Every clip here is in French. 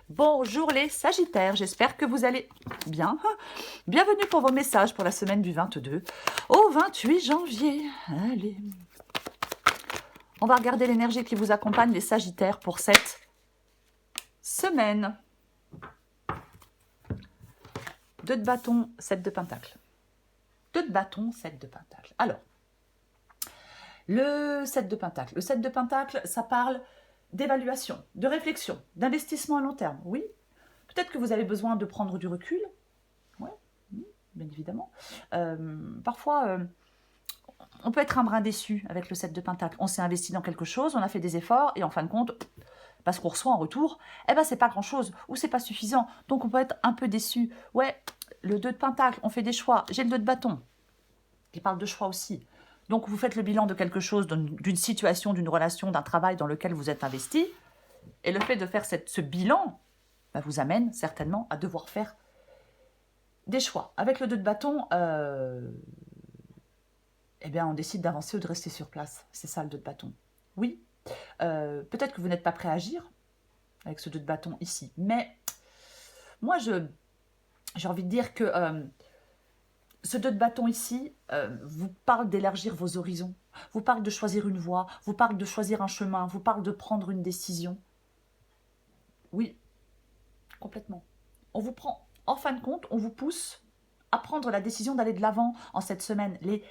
Bonjour les Sagittaires, j'espère que vous allez bien. Bienvenue pour vos messages pour la semaine du 22 au 28 janvier. Allez. On va regarder l'énergie qui vous accompagne les Sagittaires pour cette semaine. 2 de bâton, 7 de pentacle. 2 de bâton, 7 de pentacle. Alors, le 7 de pentacle. Le 7 de pentacle, ça parle d'évaluation, de réflexion, d'investissement à long terme. Oui, peut-être que vous avez besoin de prendre du recul. Oui, bien évidemment. Parfois, on peut être un brin déçu avec le 7 de pentacle. On s'est investi dans quelque chose, on a fait des efforts, et en fin de compte, parce qu'on reçoit en retour, eh ben c'est pas grand-chose, ou c'est pas suffisant. Donc on peut être un peu déçu. Ouais, le 2 de pentacle, on fait des choix. J'ai le 2 de bâton, qui parle de choix aussi. Donc vous faites le bilan de quelque chose, d'une situation, d'une relation, d'un travail dans lequel vous êtes investi, et le fait de faire ce bilan vous amène certainement à devoir faire des choix. Avec le 2 de bâton, eh bien, on décide d'avancer ou de rester sur place. C'est ça le 2 de bâton. Oui, peut-être que vous n'êtes pas prêt à agir avec ce 2 de bâton ici, mais moi, j'ai envie de dire que ce 2 de bâton ici vous parle d'élargir vos horizons, vous parle de choisir une voie, vous parle de choisir un chemin, vous parle de prendre une décision. Oui, complètement. On vous prend, en fin de compte, on vous pousse à prendre la décision d'aller de l'avant en cette semaine. Les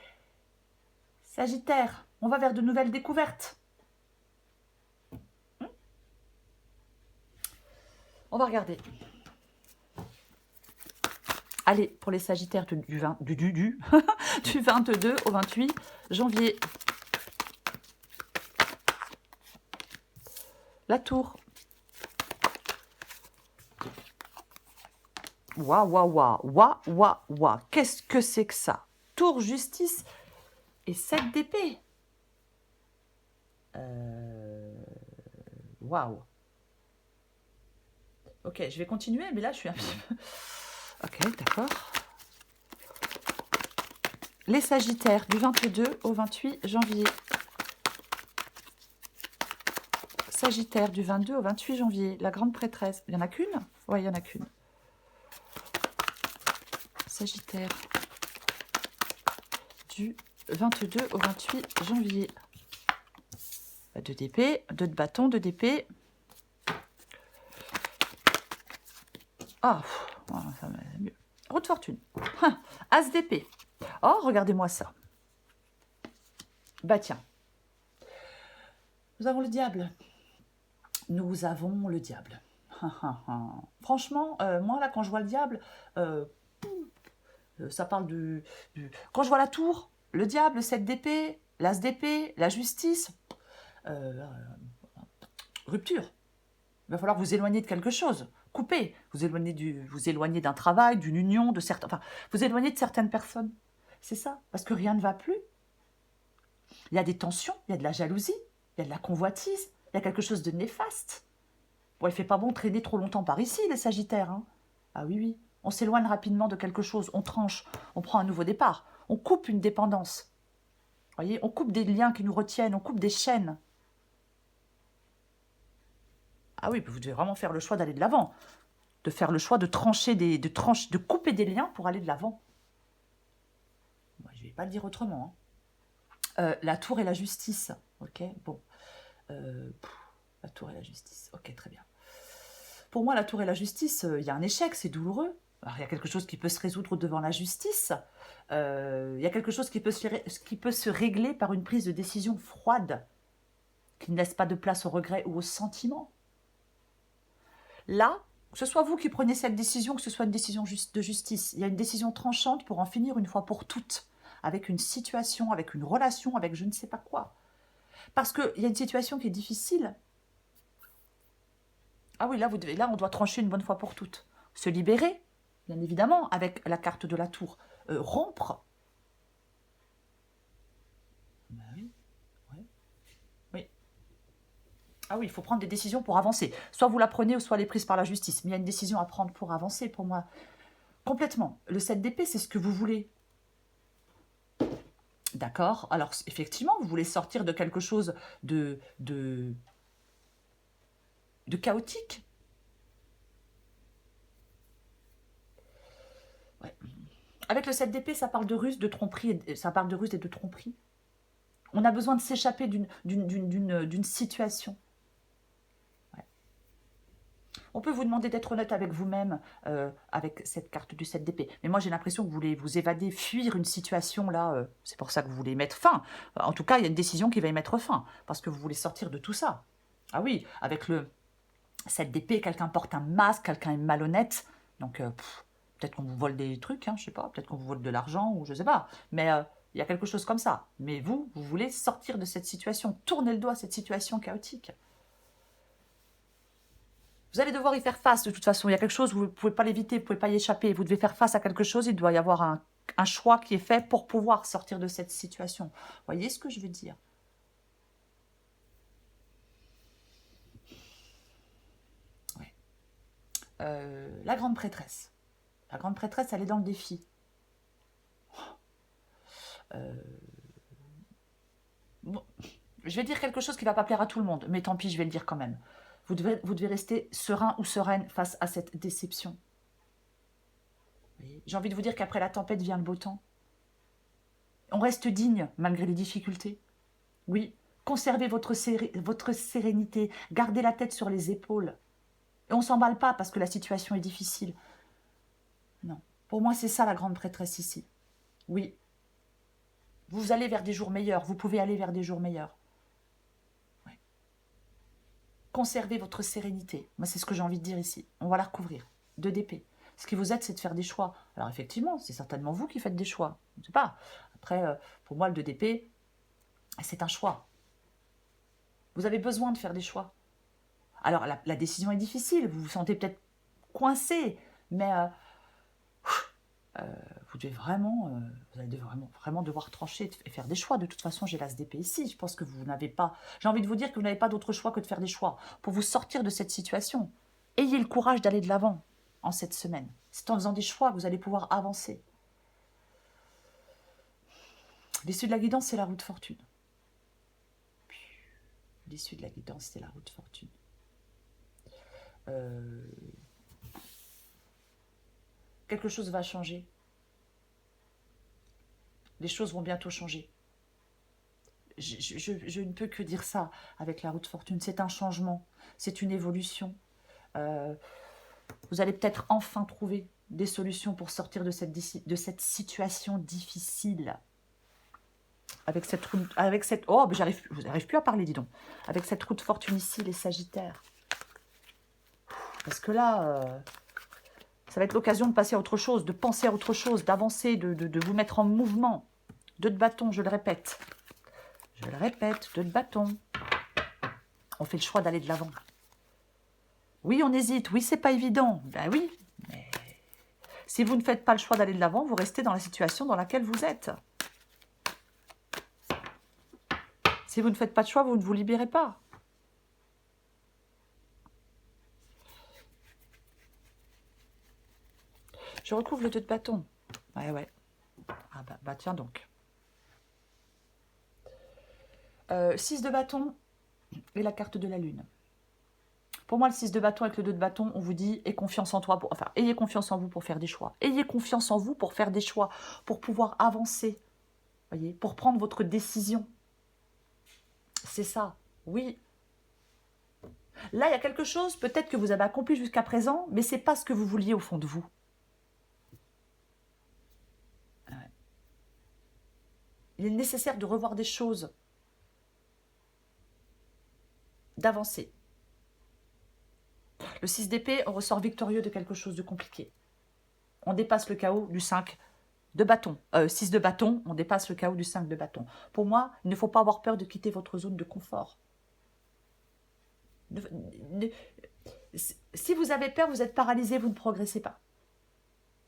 Sagittaires, on va vers de nouvelles découvertes. On va regarder. Allez, pour les Sagittaires du 22 au 28 janvier. La tour. Waouh, waouh, waouh, waouh, waouh, waouh. Qu'est-ce que c'est que ça? Tour, justice et 7 d'épée. Waouh. Ok, je vais continuer, mais là, je suis un petit peu... Ok, d'accord. Les Sagittaires du 22 au 28 janvier. Sagittaire du 22 au 28 janvier. La grande prêtresse. Il n'y en a qu'une? Oui, il n'y en a qu'une. Sagittaire du 22 au 28 janvier. 2 d'épée, 2 de bâton, 2 d'épée. Ah, ça va mieux. Roue de fortune. As d'épée. Oh, regardez-moi ça. Bah tiens. Nous avons le diable. Nous avons le diable. Franchement, moi là, quand je vois le diable, ça parle Quand je vois la tour, le diable, le 7 d'épée, l'as d'épée, la justice, rupture. Il va falloir vous éloigner de quelque chose, couper, vous éloigner d'un travail, d'une union, vous éloigner de certaines personnes. C'est ça, parce que rien ne va plus. Il y a des tensions, il y a de la jalousie, il y a de la convoitise, il y a quelque chose de néfaste. Bon, il ne fait pas bon traîner trop longtemps par ici, les Sagittaires. Hein. Ah oui, oui. On s'éloigne rapidement de quelque chose, on tranche, on prend un nouveau départ, on coupe une dépendance. Vous voyez, on coupe des liens qui nous retiennent, on coupe des chaînes. Ah oui, vous devez vraiment faire le choix d'aller de l'avant, de faire le choix de de couper des liens pour aller de l'avant. Moi, je ne vais pas le dire autrement. Hein. La tour et la justice. Ok, bon. La tour et la justice. Ok, très bien. Pour moi, la tour et la justice, il y a un échec, c'est douloureux. Alors, il y a quelque chose qui peut se résoudre devant la justice. Il y a quelque chose qui peut se régler par une prise de décision froide, qui ne laisse pas de place au regret ou au sentiment. Là, que ce soit vous qui prenez cette décision, que ce soit une décision de justice, il y a une décision tranchante pour en finir une fois pour toutes, avec une situation, avec une relation, avec je ne sais pas quoi. Parce qu'il y a une situation qui est difficile. Ah oui, là, on doit trancher une bonne fois pour toutes. Se libérer, bien évidemment, avec la carte de la tour. Rompre. Ben oui, ouais. Oui. Ah oui, il faut prendre des décisions pour avancer. Soit vous la prenez, ou soit elle est prise par la justice. Mais il y a une décision à prendre pour avancer, pour moi. Complètement. Le 7 d'épée, c'est ce que vous voulez. D'accord. Alors, effectivement, vous voulez sortir de quelque chose de chaotique. Avec le 7 d'épée, ça parle de ruse, de tromperie, ça parle de ruse et de tromperie. On a besoin de s'échapper d'une situation. Ouais. On peut vous demander d'être honnête avec vous-même avec cette carte du 7 d'épée. Mais moi, j'ai l'impression que vous voulez vous évader, fuir une situation, là. C'est pour ça que vous voulez y mettre fin. En tout cas, il y a une décision qui va y mettre fin. Parce que vous voulez sortir de tout ça. Ah oui, avec le 7 d'épée, quelqu'un porte un masque, quelqu'un est malhonnête. Donc, peut-être qu'on vous vole des trucs, hein, je sais pas. Peut-être qu'on vous vole de l'argent, ou je sais pas. Mais il y a quelque chose comme ça. Mais vous voulez sortir de cette situation. Tournez le doigt à cette situation chaotique. Vous allez devoir y faire face de toute façon. Il y a quelque chose, vous ne pouvez pas l'éviter, vous ne pouvez pas y échapper. Vous devez faire face à quelque chose. Il doit y avoir un choix qui est fait pour pouvoir sortir de cette situation. Vous voyez ce que je veux dire? Oui. La grande prêtresse. La grande prêtresse, elle est dans le défi. Bon, je vais dire quelque chose qui ne va pas plaire à tout le monde, mais tant pis, je vais le dire quand même. Vous devez rester serein ou sereine face à cette déception. J'ai envie de vous dire qu'après la tempête vient le beau temps. On reste digne malgré les difficultés. Oui, conservez votre sérénité, gardez la tête sur les épaules. Et on ne s'emballe pas parce que la situation est difficile. Non, pour moi c'est ça la grande prêtresse ici. Oui, vous allez vers des jours meilleurs, vous pouvez aller vers des jours meilleurs. Ouais. Conservez votre sérénité. Moi c'est ce que j'ai envie de dire ici. On va la recouvrir. 2 d'épée. Ce qui vous aide, c'est de faire des choix. Alors effectivement, c'est certainement vous qui faites des choix. Je ne sais pas. Après, pour moi, le 2 d'épée, c'est un choix. Vous avez besoin de faire des choix. Alors, la décision est difficile. Vous vous sentez peut-être coincé. Mais vous devez vraiment, vous allez vraiment devoir trancher et faire des choix. De toute façon, j'ai l'as d'épée ici. Je pense que vous n'avez pas... J'ai envie de vous dire que vous n'avez pas d'autre choix que de faire des choix pour vous sortir de cette situation. Ayez le courage d'aller de l'avant en cette semaine. C'est en faisant des choix que vous allez pouvoir avancer. L'issue de la guidance, c'est la roue de fortune. L'issue de la guidance, c'est la roue de fortune. Quelque chose va changer. Les choses vont bientôt changer. Je ne peux que dire ça avec la roue de fortune. C'est un changement, c'est une évolution. Vous allez peut-être enfin trouver des solutions pour sortir de cette situation difficile. Avec cette roue... Oh, mais j'arrive plus à parler, dis donc. Avec cette roue de fortune ici, les Sagittaires. Parce que là, ça va être l'occasion de passer à autre chose, de penser à autre chose, d'avancer, de vous mettre en mouvement. 2 de bâton, je le répète. Je le répète, 2 de bâton. On fait le choix d'aller de l'avant. Oui, on hésite. Oui, c'est pas évident. Ben oui, mais si vous ne faites pas le choix d'aller de l'avant, vous restez dans la situation dans laquelle vous êtes. Si vous ne faites pas de choix, vous ne vous libérez pas. Je recouvre le 2 de bâton. Ouais. Ah bah tiens donc. 6 de bâton et la carte de la lune. Pour moi, le 6 de bâton avec le 2 de bâton, on vous dit ayez confiance en toi. Ayez confiance en vous pour faire des choix. Ayez confiance en vous pour faire des choix, pour pouvoir avancer. Voyez, pour prendre votre décision. C'est ça, oui. Là, il y a quelque chose, peut-être que vous avez accompli jusqu'à présent, mais ce n'est pas ce que vous vouliez au fond de vous. Il est nécessaire de revoir des choses, d'avancer. Le 6 d'épée, on ressort victorieux de quelque chose de compliqué. On dépasse le chaos du 5 de bâton. 6 de bâton, on dépasse le chaos du 5 de bâton. Pour moi, il ne faut pas avoir peur de quitter votre zone de confort. Si vous avez peur, vous êtes paralysé, vous ne progressez pas.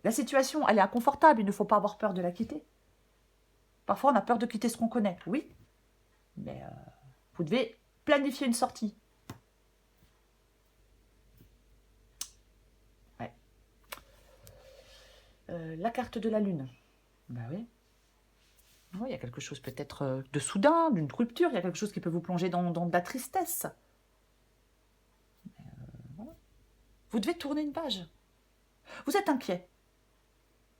La situation, elle est inconfortable, il ne faut pas avoir peur de la quitter. Parfois, on a peur de quitter ce qu'on connaît, oui. Mais vous devez planifier une sortie. Ouais. La carte de la lune. Ben oui. Oui, il y a quelque chose peut-être de soudain, d'une rupture, il y a quelque chose qui peut vous plonger dans de la tristesse. Voilà. Vous devez tourner une page. Vous êtes inquiet.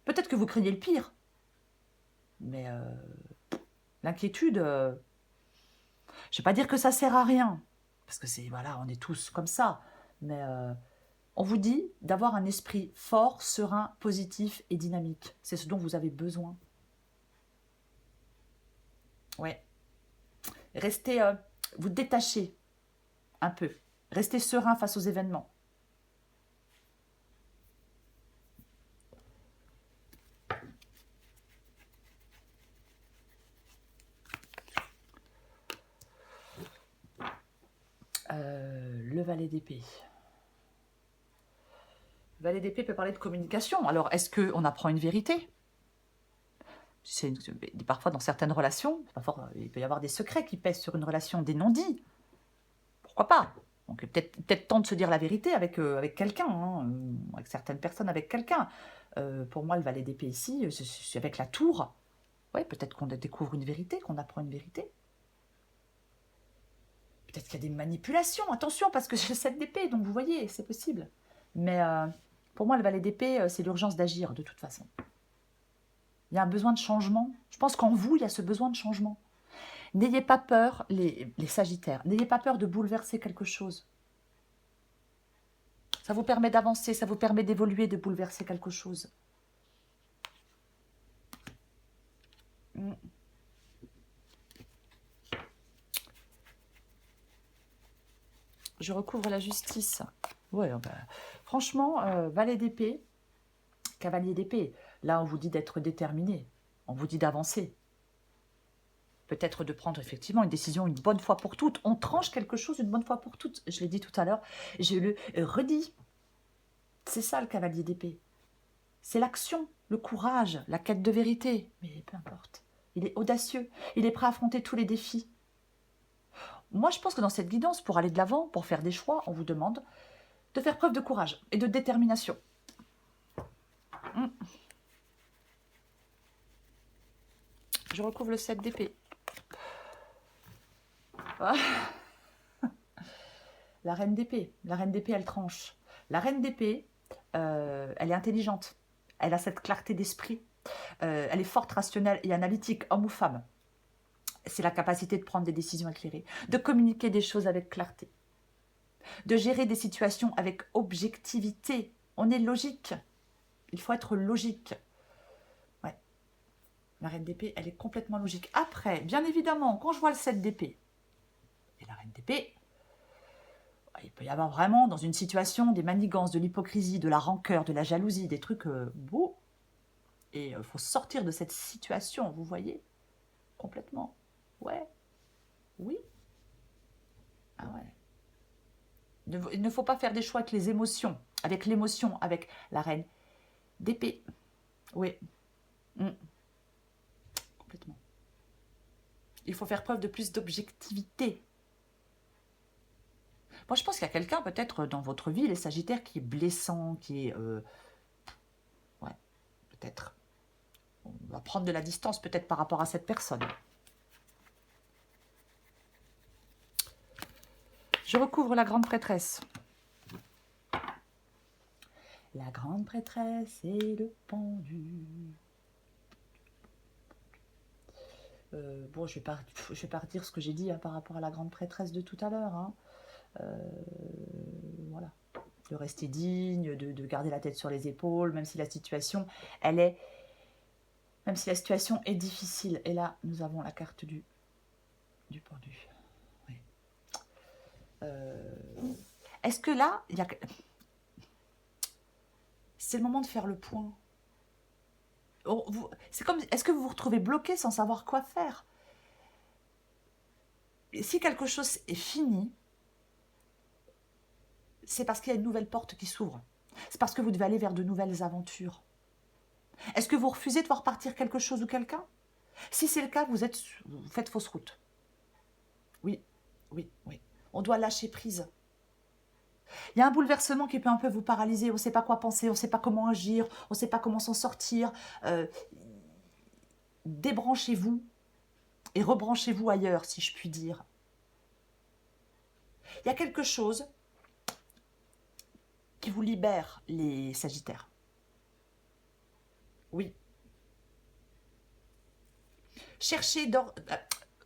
Peut-être que vous craignez le pire, mais l'inquiétude, je ne vais pas dire que ça sert à rien, parce que c'est, voilà, on est tous comme ça, mais on vous dit d'avoir un esprit fort, serein, positif et dynamique. C'est ce dont vous avez besoin. Ouais. Restez, vous détachez un peu. Restez serein face aux événements. Le valet d'épée. Le valet d'épée peut parler de communication. Alors, est-ce qu'on apprend une vérité? Parfois, dans certaines relations, parfois, il peut y avoir des secrets qui pèsent sur une relation, des non-dits. Pourquoi pas? Donc, peut-être temps de se dire la vérité avec quelqu'un, hein, avec certaines personnes, avec quelqu'un. Pour moi, le valet d'épée ici, c'est avec la tour. Ouais, peut-être qu'on découvre une vérité, qu'on apprend une vérité. Peut-être qu'il y a des manipulations, attention, parce que j'ai le 7 d'épée, donc vous voyez, c'est possible. Mais pour moi, le valet d'épée, c'est l'urgence d'agir, de toute façon. Il y a un besoin de changement. Je pense qu'en vous, il y a ce besoin de changement. N'ayez pas peur, les Sagittaires, n'ayez pas peur de bouleverser quelque chose. Ça vous permet d'avancer, ça vous permet d'évoluer, de bouleverser quelque chose. Je recouvre la justice. Ouais, ben, franchement, valet d'épée, cavalier d'épée. Là, on vous dit d'être déterminé. On vous dit d'avancer. Peut-être de prendre effectivement une décision une bonne fois pour toutes. On tranche quelque chose une bonne fois pour toutes. Je l'ai dit tout à l'heure, je le redis. C'est ça le cavalier d'épée. C'est l'action, le courage, la quête de vérité. Mais peu importe. Il est audacieux. Il est prêt à affronter tous les défis. Moi, je pense que dans cette guidance, pour aller de l'avant, pour faire des choix, on vous demande de faire preuve de courage et de détermination. Je recouvre le 7 d'épée. Ah. La reine d'épée. La reine d'épée, elle tranche. La reine d'épée, elle est intelligente. Elle a cette clarté d'esprit. Elle est forte, rationnelle et analytique, homme ou femme. C'est la capacité de prendre des décisions éclairées, de communiquer des choses avec clarté, de gérer des situations avec objectivité. On est logique. Il faut être logique. Ouais. La reine d'épée, elle est complètement logique. Après, bien évidemment, quand je vois le 7 d'épée et la reine d'épée, il peut y avoir vraiment, dans une situation, des manigances, de l'hypocrisie, de la rancœur, de la jalousie, des trucs beaux. Et il faut sortir de cette situation, vous voyez? Complètement. Ouais. Oui. Ah ouais. Il ne faut pas faire des choix avec les émotions, avec l'émotion, avec la reine d'épée. Oui. Complètement. Il faut faire preuve de plus d'objectivité. Moi, je pense qu'il y a quelqu'un, peut-être, dans votre vie, les Sagittaires, qui est blessant, qui est... ouais, peut-être. On va prendre de la distance, peut-être, par rapport à cette personne. Je recouvre la grande prêtresse. La grande prêtresse et le pendu. Bon, je vais pas redire ce que j'ai dit par rapport à la grande prêtresse de tout à l'heure. Hein. Voilà. De rester digne, de garder la tête sur les épaules, même si la situation, même si la situation est difficile. Et là, nous avons la carte du pendu. Oui. Est-ce que là, c'est le moment de faire le point? C'est comme, est-ce que vous vous retrouvez bloqué sans savoir quoi faire? Et si quelque chose est fini, c'est parce qu'il y a une nouvelle porte qui s'ouvre. C'est parce que vous devez aller vers de nouvelles aventures. Est-ce que vous refusez de voir partir quelque chose ou quelqu'un? Si c'est le cas, vous faites fausse route. Oui, oui, oui. On doit lâcher prise. Il y a un bouleversement qui peut un peu vous paralyser. On ne sait pas quoi penser, on ne sait pas comment agir, on ne sait pas comment s'en sortir. Débranchez-vous et rebranchez-vous ailleurs, si je puis dire. Il y a quelque chose qui vous libère, les Sagittaires. Oui. Cherchez,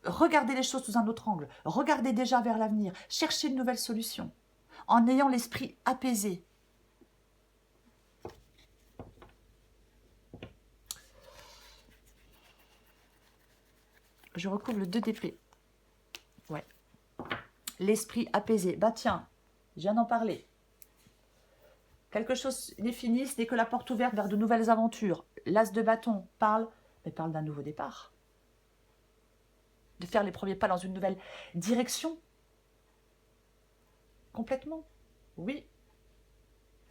regardez les choses sous un autre angle. Regardez déjà vers l'avenir. Cherchez de nouvelles solutions. En ayant l'esprit apaisé. Je recouvre le 2 d'épée. Ouais. L'esprit apaisé. Bah tiens, je viens d'en parler. Quelque chose n'est fini, ce n'est que la porte ouverte vers de nouvelles aventures. L'as de bâton parle d'un nouveau départ. De faire les premiers pas dans une nouvelle direction. Complètement. Oui.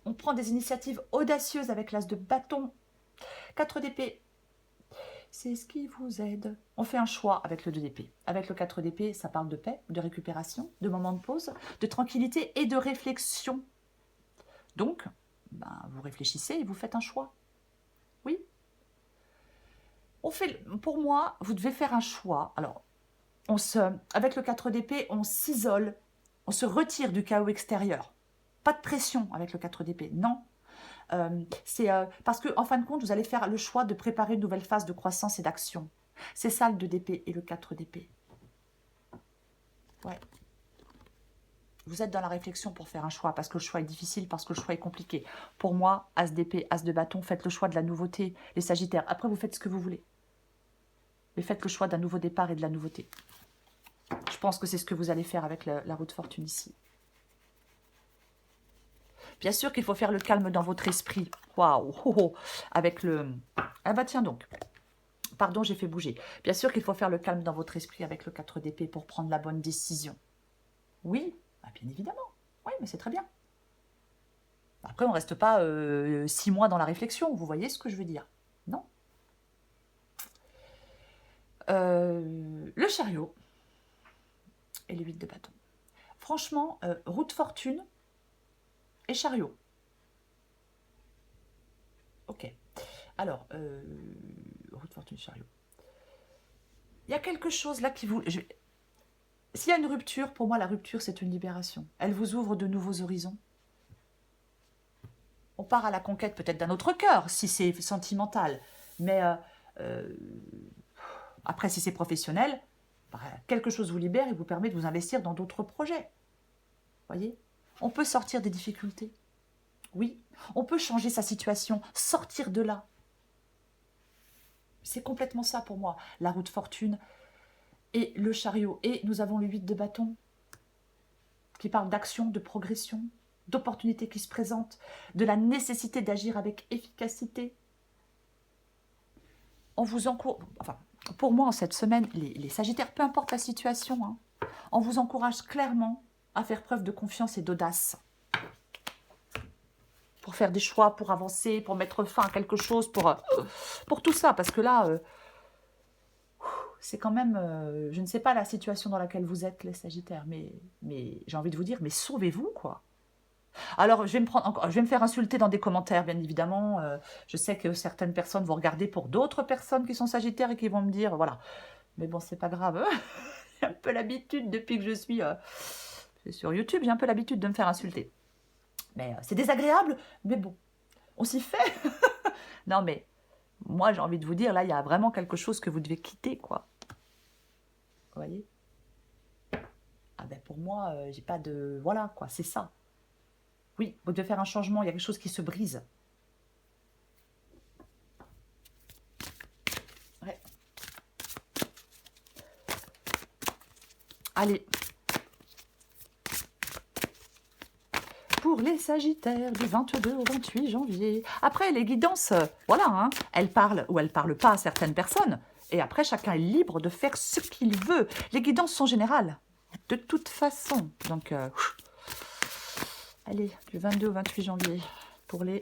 On prend des initiatives audacieuses avec l'as de bâton. 4 d'épée. C'est ce qui vous aide. On fait un choix avec le 2 d'épée. Avec le 4 d'épée, ça parle de paix, de récupération, de moments de pause, de tranquillité et de réflexion. Donc, vous réfléchissez et vous faites un choix. Oui. Pour moi, vous devez faire un choix. Alors, avec le 4 d'épée, on s'isole, on se retire du chaos extérieur. Pas de pression avec le 4 d'épée, non. C'est parce qu'en fin de compte, vous allez faire le choix de préparer une nouvelle phase de croissance et d'action. C'est ça le 2 d'épée et le 4 d'épée. Ouais. Vous êtes dans la réflexion pour faire un choix, parce que le choix est difficile, parce que le choix est compliqué. Pour moi, as d'épée, as de bâton, faites le choix de la nouveauté, les sagittaires. Après, vous faites ce que vous voulez. Mais faites le choix d'un nouveau départ et de la nouveauté. Je pense que c'est ce que vous allez faire avec la roue de fortune ici. Bien sûr qu'il faut faire le calme dans votre esprit. Waouh, oh, oh. Avec le... Ah bah tiens donc. Pardon, j'ai fait bouger. Bien sûr qu'il faut faire le calme dans votre esprit avec le 4 d'épée pour prendre la bonne décision. Oui, bien évidemment. Oui, mais c'est très bien. Après, on ne reste pas 6 mois dans la réflexion. Vous voyez ce que je veux dire? Non. Le chariot et le 8 de bâton. Franchement, roue de fortune et chariot. Ok. Alors, roue de fortune, chariot. Il y a quelque chose là qui vous... S'il y a une rupture, pour moi, la rupture, c'est une libération. Elle vous ouvre de nouveaux horizons. On part à la conquête peut-être d'un autre cœur, si c'est sentimental. Mais après, si c'est professionnel, quelque chose vous libère et vous permet de vous investir dans d'autres projets. Voyez? On peut sortir des difficultés. Oui, on peut changer sa situation, sortir de là. C'est complètement ça pour moi, la roue de fortune et le chariot. Et nous avons le 8 de bâton qui parle d'action, de progression, d'opportunités qui se présentent, de la nécessité d'agir avec efficacité. On vous encourage, enfin, pour moi en cette semaine, les Sagittaires, peu importe la situation, hein, on vous encourage clairement à faire preuve de confiance et d'audace. Pour faire des choix, pour avancer, pour mettre fin à quelque chose, pour tout ça. Parce que là, c'est quand même, je ne sais pas la situation dans laquelle vous êtes, les Sagittaires, mais j'ai envie de vous dire, mais sauvez-vous, quoi. Alors, je vais me faire insulter dans des commentaires, bien évidemment. Je sais que certaines personnes vont regarder pour d'autres personnes qui sont Sagittaires et qui vont me dire, voilà. Mais bon, c'est pas grave. J'ai un peu l'habitude, depuis que je suis sur YouTube, j'ai un peu l'habitude de me faire insulter. Mais c'est désagréable, mais bon, on s'y fait. Non, mais moi, j'ai envie de vous dire, là, il y a vraiment quelque chose que vous devez quitter, quoi. Vous voyez? Ah ben, pour moi, j'ai pas de... Voilà, quoi, c'est ça. Oui, vous devez faire un changement, il y a quelque chose qui se brise. Ouais. Allez. Pour les Sagittaires du 22 au 28 janvier. Après, les guidances, voilà, hein, elles parlent ou elles parlent pas à certaines personnes. Et après, chacun est libre de faire ce qu'il veut. Les guidances sont générales, de toute façon. Donc, allez, du 22 au 28 janvier pour les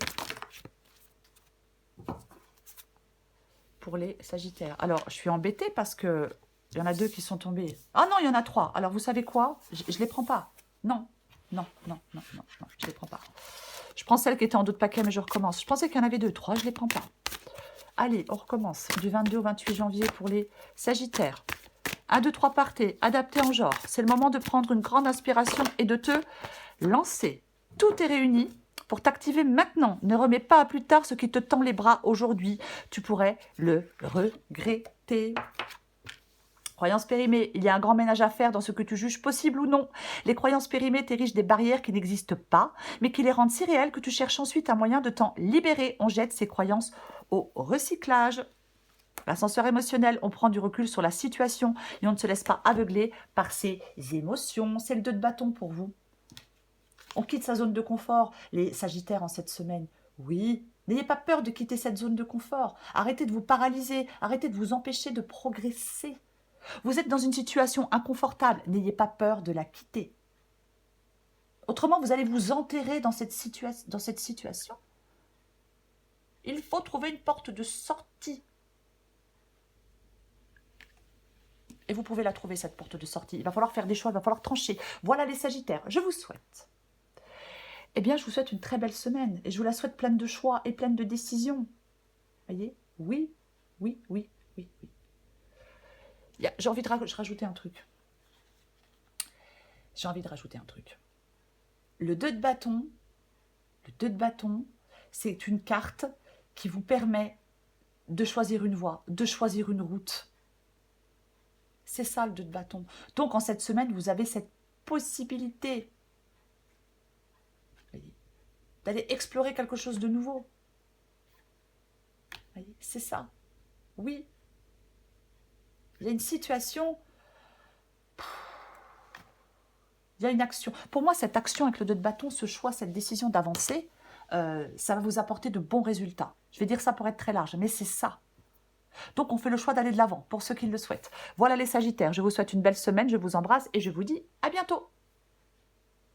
Sagittaires. Alors, je suis embêtée parce que il y en a 2 qui sont tombés. Ah non, il y en a 3. Alors, vous savez quoi? Je les prends pas. Non. Non, non, non, non, non, je ne les prends pas. Je prends celle qui était en dos de paquet, mais je recommence. Je pensais qu'il y en avait 2, 3, je ne les prends pas. Allez, on recommence. Du 22 au 28 janvier pour les Sagittaires. 1, 2, 3, partez. Adapté en genre. C'est le moment de prendre une grande inspiration et de te lancer. Tout est réuni pour t'activer maintenant. Ne remets pas à plus tard ce qui te tend les bras aujourd'hui. Tu pourrais le regretter. Croyances périmées, il y a un grand ménage à faire dans ce que tu juges possible ou non. Les croyances périmées t'érigent des barrières qui n'existent pas, mais qui les rendent si réelles que tu cherches ensuite un moyen de t'en libérer. On jette ces croyances au recyclage. L'ascenseur émotionnel, on prend du recul sur la situation et on ne se laisse pas aveugler par ses émotions. C'est le 2 de bâton pour vous. On quitte sa zone de confort, les Sagittaires en cette semaine. Oui, n'ayez pas peur de quitter cette zone de confort. Arrêtez de vous paralyser, arrêtez de vous empêcher de progresser. Vous êtes dans une situation inconfortable, n'ayez pas peur de la quitter. Autrement, vous allez vous enterrer dans cette situation. Il faut trouver une porte de sortie. Et vous pouvez la trouver, cette porte de sortie. Il va falloir faire des choix, il va falloir trancher. Voilà les Sagittaires, je vous souhaite. Eh bien, je vous souhaite une très belle semaine. Et je vous la souhaite pleine de choix et pleine de décisions. Voyez? Oui, oui, oui, oui, oui. J'ai envie de rajouter un truc. J'ai envie de rajouter un truc. Le 2 de bâton, c'est une carte qui vous permet de choisir une voie, de choisir une route. C'est ça le 2 de bâton. Donc en cette semaine, vous avez cette possibilité d'aller explorer quelque chose de nouveau. C'est ça. Oui. Il y a une situation, il y a une action. Pour moi, cette action avec le 2 de bâton, ce choix, cette décision d'avancer, ça va vous apporter de bons résultats. Je vais dire ça pour être très large, mais c'est ça. Donc, on fait le choix d'aller de l'avant, pour ceux qui le souhaitent. Voilà les Sagittaires, je vous souhaite une belle semaine, je vous embrasse et je vous dis à bientôt.